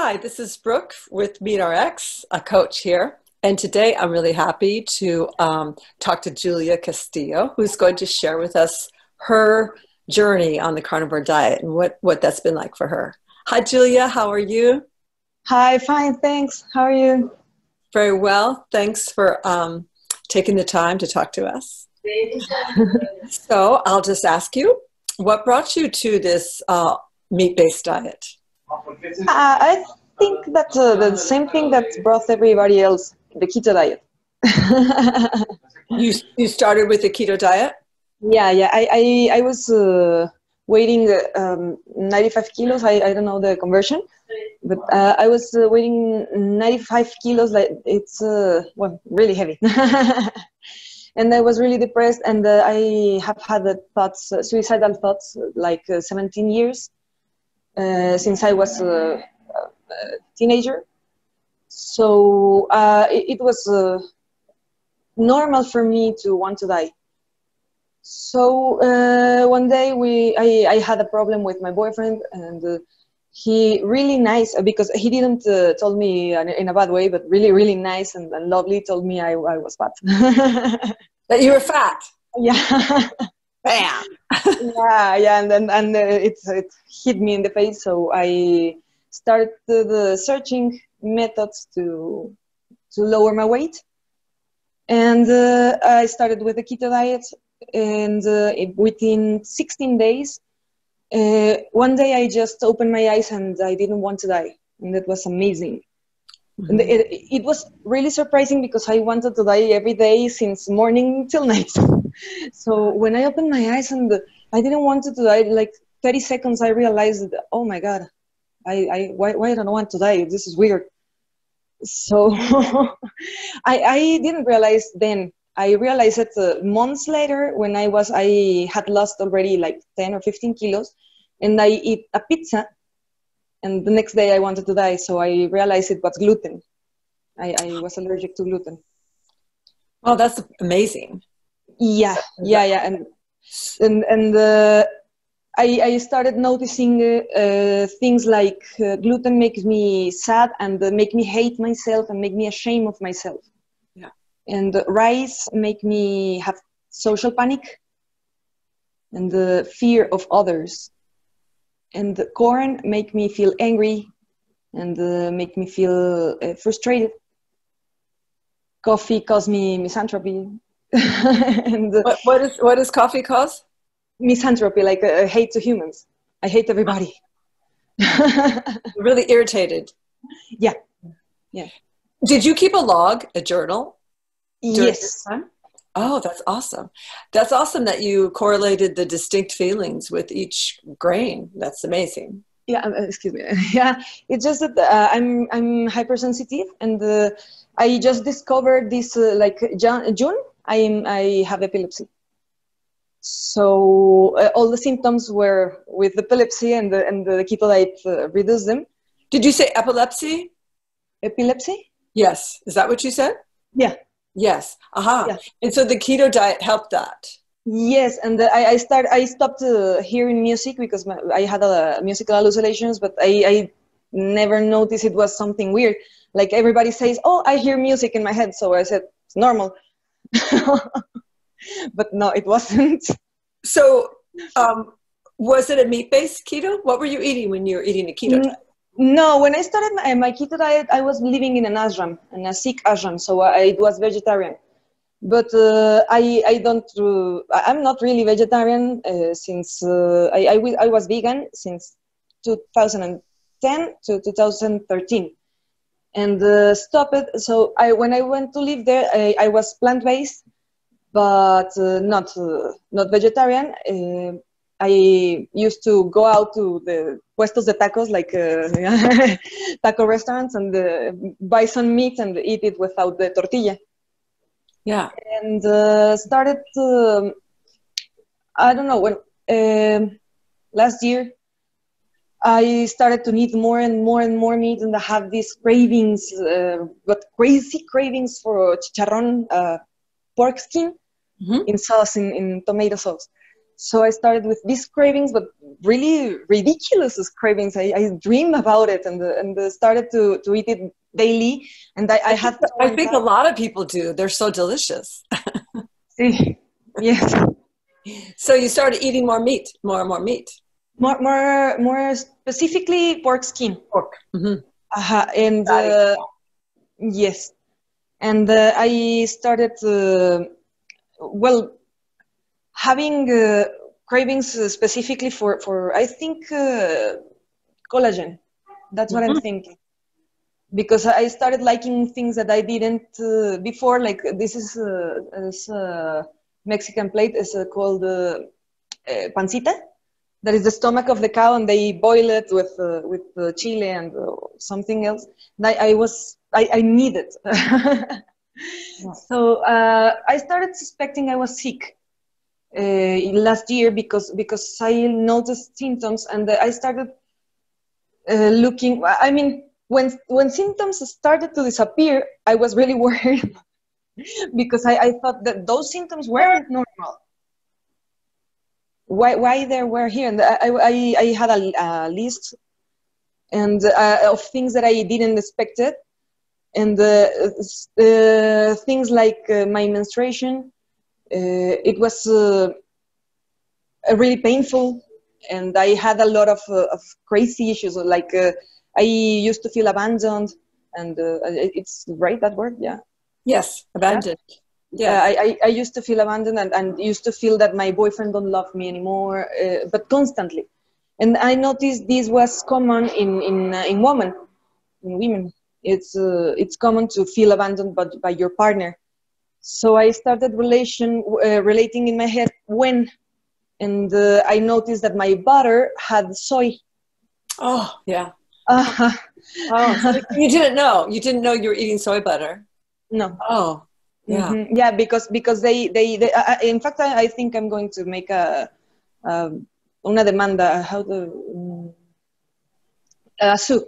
Hi, this is Brooke with MeetRx, a coach here. And today I'm really happy to talk to Julia Castillo, who's going to share with us her journey on the carnivore diet and what that's been like for her. Hi, Julia. How are you? Hi, fine, thanks. How are you? Very well. Thanks for taking the time to talk to us. So I'll just ask you, what brought you to this meat-based diet? I think that the same thing that brought everybody else, the keto diet. You started with the keto diet? Yeah. I was weighing 95 kilos. I don't know the conversion, but I was weighing 95 kilos. Like it's well, really heavy. And I was really depressed, and I have had the thoughts, suicidal thoughts, like 17 years since I was a teenager. So it was normal for me to want to die. So one day I had a problem with my boyfriend, and he really nice, because he didn't told me in a bad way, but really nice and lovely told me I was fat. That you were fat? Yeah. Bam! Yeah, and it hit me in the face. So I started the searching methods to lower my weight, and I started with the keto diet. And within 16 days, one day I just opened my eyes and I didn't want to die, and that was amazing. And Mhm. it was really surprising because I wanted to die every day since morning till night. So when I opened my eyes and I didn't want to die, like 30 seconds, I realized, oh my God, why don't I want to die? This is weird. So I didn't realize then. I realized it months later when I had lost already like 10 or 15 kilos, and I eat a pizza, and the next day I wanted to die. So I realized it was gluten. I was allergic to gluten. Oh, that's amazing. Yeah, and I started noticing things like gluten makes me sad and make me hate myself and make me ashamed of myself. Yeah. And rice make me have social panic and the fear of others. And the corn make me feel angry and make me feel frustrated. Coffee cause me misanthropy. And What does coffee cause? misanthropy, like hate to humans. I hate everybody. Really irritated. Yeah, yeah. Did you keep a log, a journal during this Yes. time? Oh, that's awesome. That's awesome that you correlated the distinct feelings with each grain. That's amazing. Yeah, excuse me. Yeah, it's just that I'm hypersensitive, and I just discovered this like June. I have epilepsy. So all the symptoms were with epilepsy, and the keto diet reduced them. Did you say epilepsy? Epilepsy? Yes. Is that what you said? Yeah, Yes. Aha. yeah. And so the keto diet helped that. Yes, and I stopped hearing music because I had musical hallucinations, but I never noticed it was something weird. Like everybody says, "Oh, I hear music in my head," so I said it's normal, but no, it wasn't. So, was it a meat-based keto? What were you eating when you were eating the keto N- diet? No, when I started my keto diet, I was living in an ashram, in a Sikh ashram, so I was vegetarian. But I don't. I'm not really vegetarian since I was vegan since 2010 to 2013, and stopped it. So when I went to live there, I was plant based, but not vegetarian. I used to go out to the puestos de tacos, like taco restaurants, and buy some meat and eat it without the tortilla. Yeah. And started I don't know when last year I started to need more and more and more meat, and I have these cravings, but crazy cravings for chicharrón, pork skin Hmm. in sauce, in tomato sauce. So I started with these cravings, but really ridiculous cravings. I dream about it, and started to eat it daily. And I had to I went think a out. lot of people do. They're so delicious. See, yes, So you started eating more meat, more and more meat. more specifically pork skin. Pork. Mm-hmm. And yes, and I started well having cravings specifically for I think collagen. That's what I'm Mm-hmm. thinking. Because I started liking things that I didn't before. Like this Mexican plate is called pancita. That is the stomach of the cow, and they boil it with chile and something else. And I need it. So I started suspecting I was sick last year because I noticed symptoms, and I started looking. I mean, when symptoms started to disappear, I was really worried because I thought that those symptoms weren't normal. Why they were here? And I had a list and of things that I didn't expect it, and things like my menstruation. It was really painful, and I had a lot of crazy issues. Like I used to feel abandoned, and it's right that word, yeah. Yes, Yeah. abandoned. Yeah. I used to feel abandoned and used to feel that my boyfriend don't love me anymore, but constantly. And I noticed this was common in women. It's common to feel abandoned by your partner. So I started relating in my head when, and I noticed that my butter had soy. Oh, yeah. Uh, Oh, so you didn't know. You didn't know you were eating soy butter. no. Oh, yeah. Mm-hmm. Yeah, because they in fact I think I'm going to make una demanda, a sue.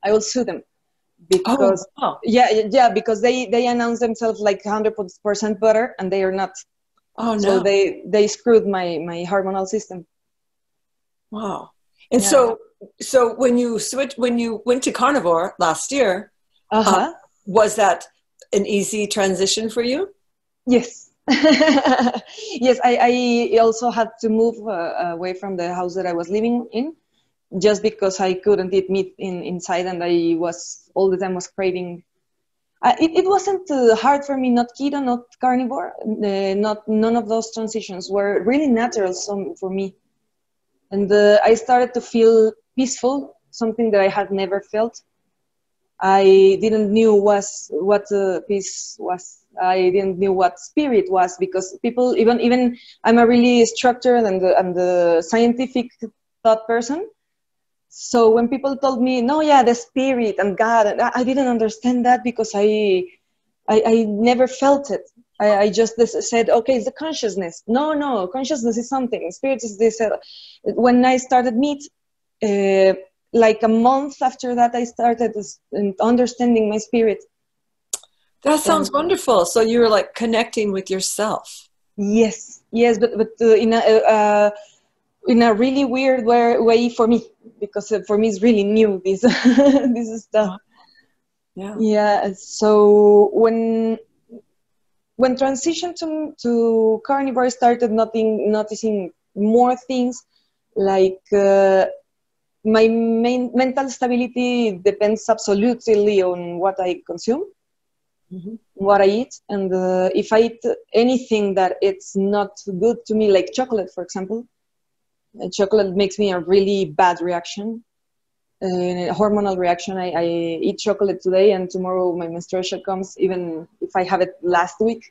I will sue them Oh, because wow. yeah, because they announce themselves like 100% butter, and they are not. Oh, So no. they screwed my hormonal system. Wow. And Yeah. so when you went to carnivore last year, Uh-huh. was that an easy transition for you? Yes. Yes, I also had to move away from the house that I was living in, just because I couldn't eat meat inside, and I was all the time was craving. It wasn't hard for me, not keto, not carnivore, not none of those transitions were really natural for me, and I started to feel peaceful, something that I had never felt. I didn't knew what peace was. I didn't knew what spirit was, because people even I'm a really structured and the scientific thought person. So when people told me, no, yeah, the spirit and God, and I didn't understand that because I never felt it. I just said, okay, it's the consciousness. No, consciousness is something. Spirit is this. When I started meat, like a month after that, I started understanding my spirit. That sounds And wonderful. So you were like connecting with yourself. yes, but in a really weird way for me, because for me it's really new, this this stuff. Yeah. Yeah. So when transition to carnivore, I started noticing more things, like my main mental stability depends absolutely on what I consume, Mm-hmm. what I eat, and if I eat anything that it's not good to me, like chocolate, for example, chocolate makes me a really bad reaction, a hormonal reaction. I eat chocolate today, and tomorrow my menstruation comes, even if I have it last week.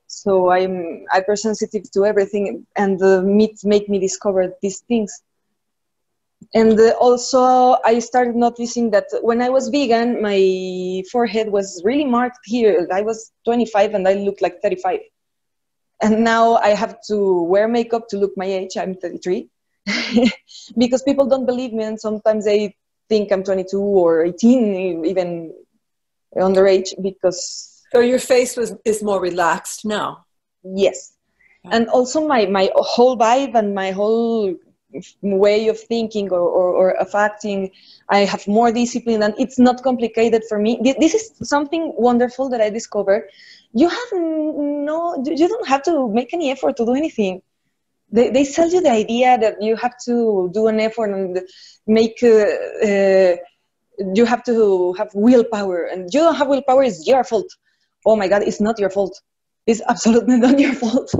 So I'm hypersensitive to everything, and the meat make me discover these things. And also I started noticing that when I was vegan, my forehead was really marked here. I was 25 and I looked like 35. And now I have to wear makeup to look my age. I'm 33. Because people don't believe me, and sometimes they think I'm 22 or 18, even underage, because So your face is more relaxed now. yes. And also my whole vibe and my whole way of thinking or of acting, I have more discipline, and it's not complicated for me. This is something wonderful that I discovered. You have you don't have to make any effort to do anything. They sell you the idea that you have to do an effort and make you have to have willpower, and you don't have willpower, it's your fault. Oh my God, it's not your fault. It's absolutely not your fault.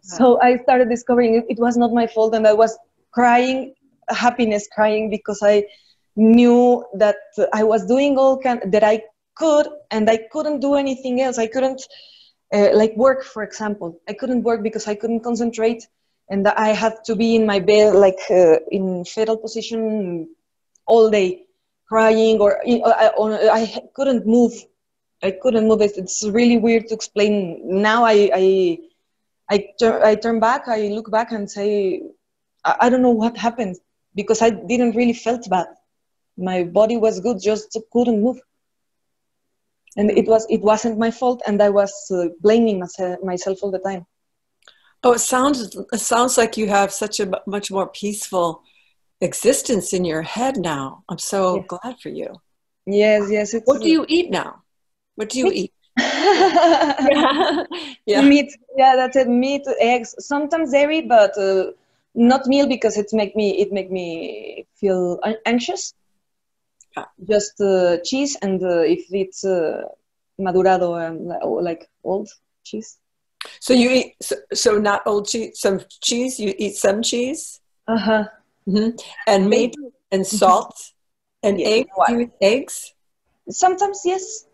So I started discovering it was not my fault, and I was crying, happiness crying, because I knew that I was doing all that I could, and I couldn't do anything else. I couldn't like work, for example. I couldn't work because I couldn't concentrate, and I had to be in my bed, like in fetal position all day, crying, or I couldn't move. I couldn't move. It's really weird to explain. Now I turn back, I look back and say, I don't know what happened, because I didn't really felt bad. My body was good, just couldn't move. And it wasn't my fault, and I was blaming myself all the time. Oh, it sounds like you have such a much more peaceful existence in your head now. I'm so glad for you. Yes. What do you eat now? What do you eat? Yeah. Meat. Yeah, that's it. Meat, eggs, sometimes dairy, but not meal, because it make me feel anxious. Just cheese, and if it's madurado, like old cheese. So you eat so not old cheese, some cheese. You eat some cheese. Mm-hmm. And meat and salt and eggs. You eat eggs. Sometimes, yes.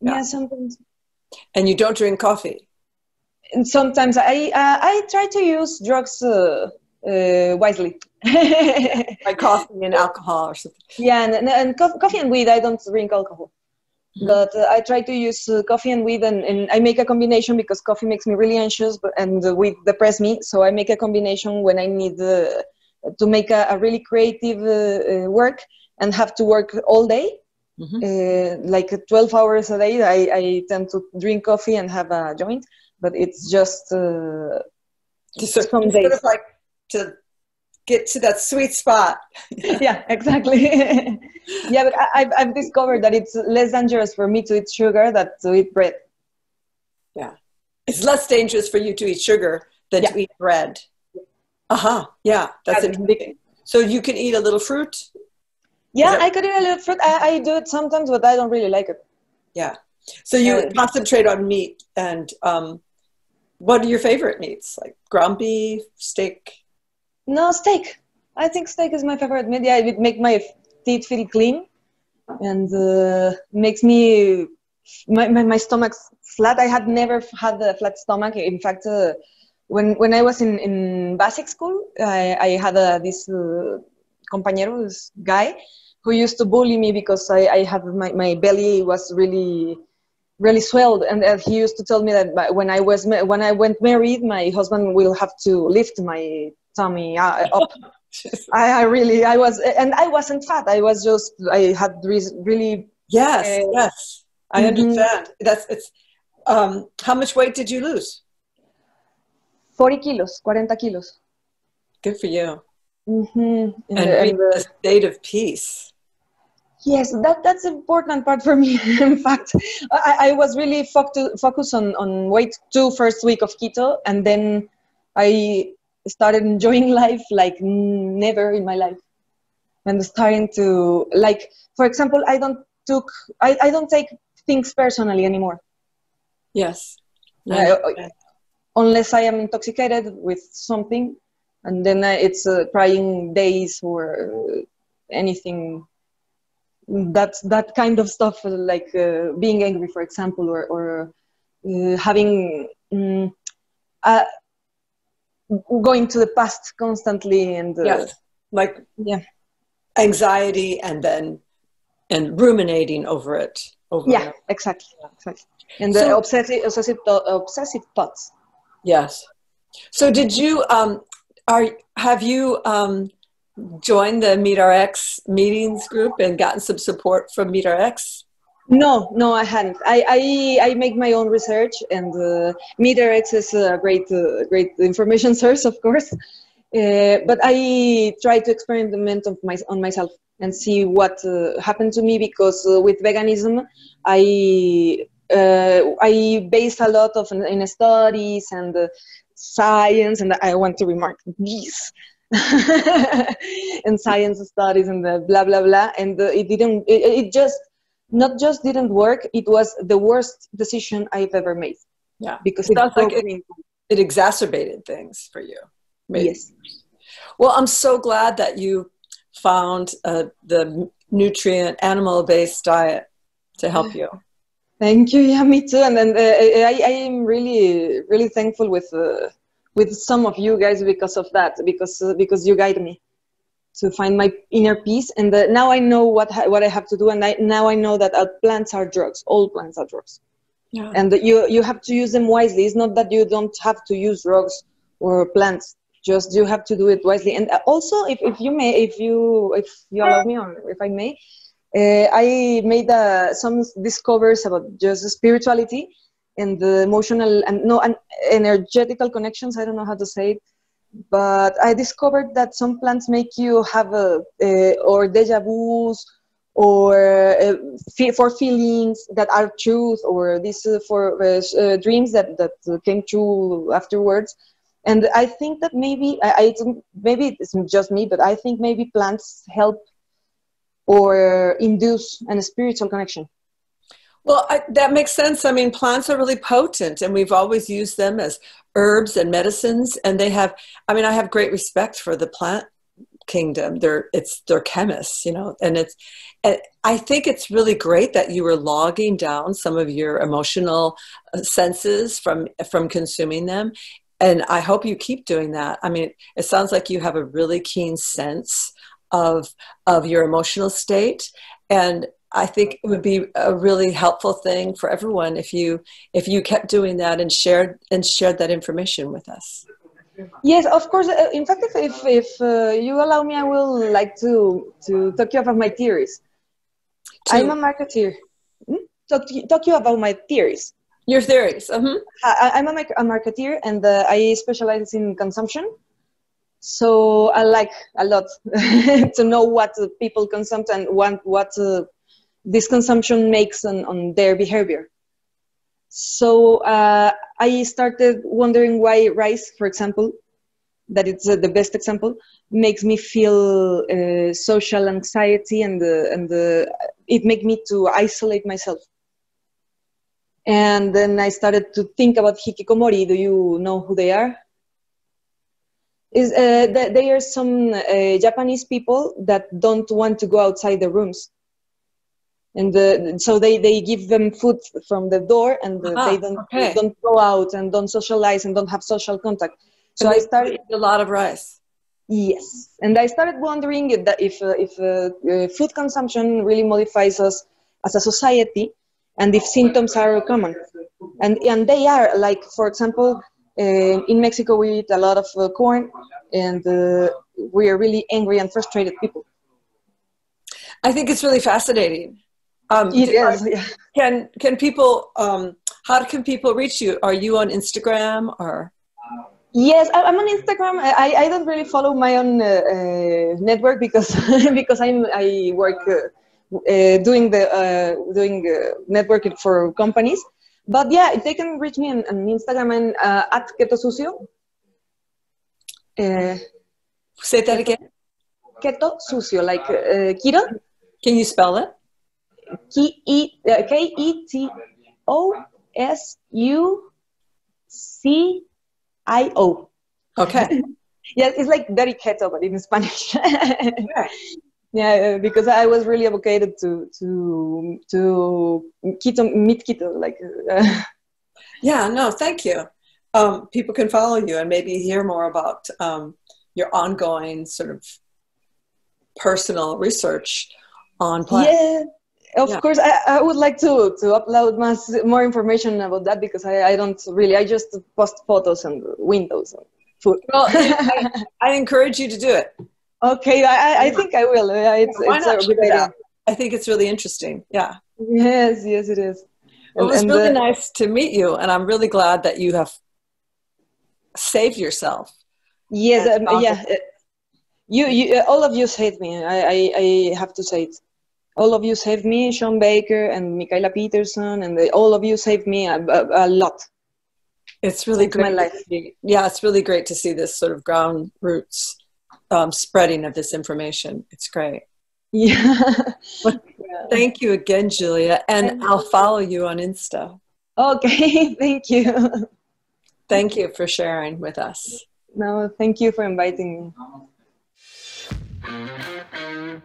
Yeah, sometimes. And you don't drink coffee? And sometimes I try to use drugs wisely. Like coffee and alcohol or something. Yeah, and coffee and weed, I don't drink alcohol. Mm-hmm. But I try to use coffee and weed, and I make a combination, because coffee makes me really anxious, and weed depress me. So I make a combination when I need to make a really creative work and have to work all day. Mm-hmm. Like 12 hours a day, I tend to drink coffee and have a joint, but it's just some days. Sort of like to get to that sweet spot. Yeah, exactly. Yeah, but I've discovered that it's less dangerous for me to eat sugar than to eat bread. Yeah, it's less dangerous for you to eat sugar than to eat bread. Yeah, that's interesting. So you can eat a little fruit? Yeah, I could eat a little fruit. I do it sometimes, but I don't really like it. Yeah. So you concentrate on meat. And what are your favorite meats? Like ground beef, steak? No, steak. I think steak is my favorite meat. Yeah, it makes my teeth feel clean, and makes me my stomach's flat. I had never had a flat stomach. In fact, when I was in basic school, I had this compañero, this guy, who used to bully me because I had my belly was really swelled, and he used to tell me that when I went married, my husband will have to lift my tummy up. I wasn't fat. I had really. Yes. I understand. It's. How much weight did you lose? 40 kilos. Good for you. Mm-hmm. And a state of peace. Yes, that's the important part for me. In fact, I was really focused on weight 2 first week of keto, and then I started enjoying life like never in my life, and starting to, like, for example, I don't take things personally anymore. Yes. Unless I am intoxicated with something, and then it's crying days or anything. That kind of stuff, like being angry, for example, or having going to the past constantly, and anxiety, and ruminating over it. Exactly. And the obsessive thoughts. Yes. So did you have you joined the MeetRx meetings group and gotten some support from MeetRx? No, I hadn't. I make my own research, and MeterX is a great information source, of course. But I try to experiment on myself and see what happened to me, because with veganism, I base a lot of in studies and science, and I want to remark this. And science studies and the blah blah blah, and it just not just didn't work, it was the worst decision I've ever made. Yeah, because it it sounds like broke me. it exacerbated things for you. Maybe. Yes. Well, I'm so glad that you found the nutrient animal-based diet to help you. Thank you. Yeah, me too. And then I am really thankful with some of you guys because of that, because you guide me to find my inner peace. And now I know what I have to do. And now I know that plants are drugs. All plants are drugs. Yeah. And you have to use them wisely. It's not that you don't have to use drugs or plants. Just you have to do it wisely. And also, if you allow me, or if I may, I made some discoveries about just spirituality and the emotional and energetical connections. I don't know how to say it, but I discovered that some plants make you have or deja vus, or for feelings that are truth, or this for dreams that came true afterwards. And I think that maybe maybe it's just me, but I think maybe plants help or induce a spiritual connection. Well, that makes sense. I mean, plants are really potent, and we've always used them as herbs and medicines. And they have, I mean, I have great respect for the plant kingdom. They're chemists, you know, and I think it's really great that you were logging down some of your emotional senses from consuming them. And I hope you keep doing that. I mean, it sounds like you have a really keen sense of your emotional state. And I think it would be a really helpful thing for everyone if you kept doing that and shared that information with us. Yes, of course. In fact, if you allow me, I will like to talk to you about my theories. I'm a marketeer. Talk to you about my theories. Your theories. I'm a marketeer, and I specialize in consumption. So I like a lot to know what people consume and what this consumption makes on their behavior. So I started wondering why rice, for example, that it's the best example, makes me feel social anxiety, and it makes me to isolate myself. And then I started to think about hikikomori. Do you know who they are? They are some Japanese people that don't want to go outside their rooms. And so they give them food from the door, and they don't go out and don't socialize and don't have social contact. So I started a lot of rice. Yes, and I started wondering if food consumption really modifies us as a society, and if symptoms are common, and they are. Like, for example, in Mexico we eat a lot of corn, and we are really angry and frustrated people. I think it's really fascinating. It is. Yeah. Can people? How can people reach you? Are you on Instagram or? Yes, I'm on Instagram. I don't really follow my own network because I work doing networking for companies. But yeah, they can reach me on Instagram and at Keto Sucio. Say that again. Keto Sucio, like keto. Can you spell it? KETOSUCIO. Okay. Yes, it's like very keto, but in Spanish. Yeah, because I was really advocated to keto, meet keto, like. Yeah, no, thank you. People can follow you and maybe hear more about your ongoing sort of personal research on plants. Yeah. Of course, I would like to upload more information about that, because I don't really, I just post photos and windows and food. Well, I encourage you to do it. Okay, I think I will. It's a good idea. I think it's really interesting. Yeah. Yes, yes, it is. Well, it was really nice to meet you, and I'm really glad that you have saved yourself. Yes, yeah. All of you saved me. I have to say it. All of you saved me, Sean Baker and Michaela Peterson, and all of you saved me a lot. It's really great. My life. Yeah, it's really great to see this sort of ground roots spreading of this information. It's great. Yeah. Well, thank you again, Julia, and I'll follow you on Insta. Okay, thank you. Thank you for sharing with us. No, thank you for inviting me.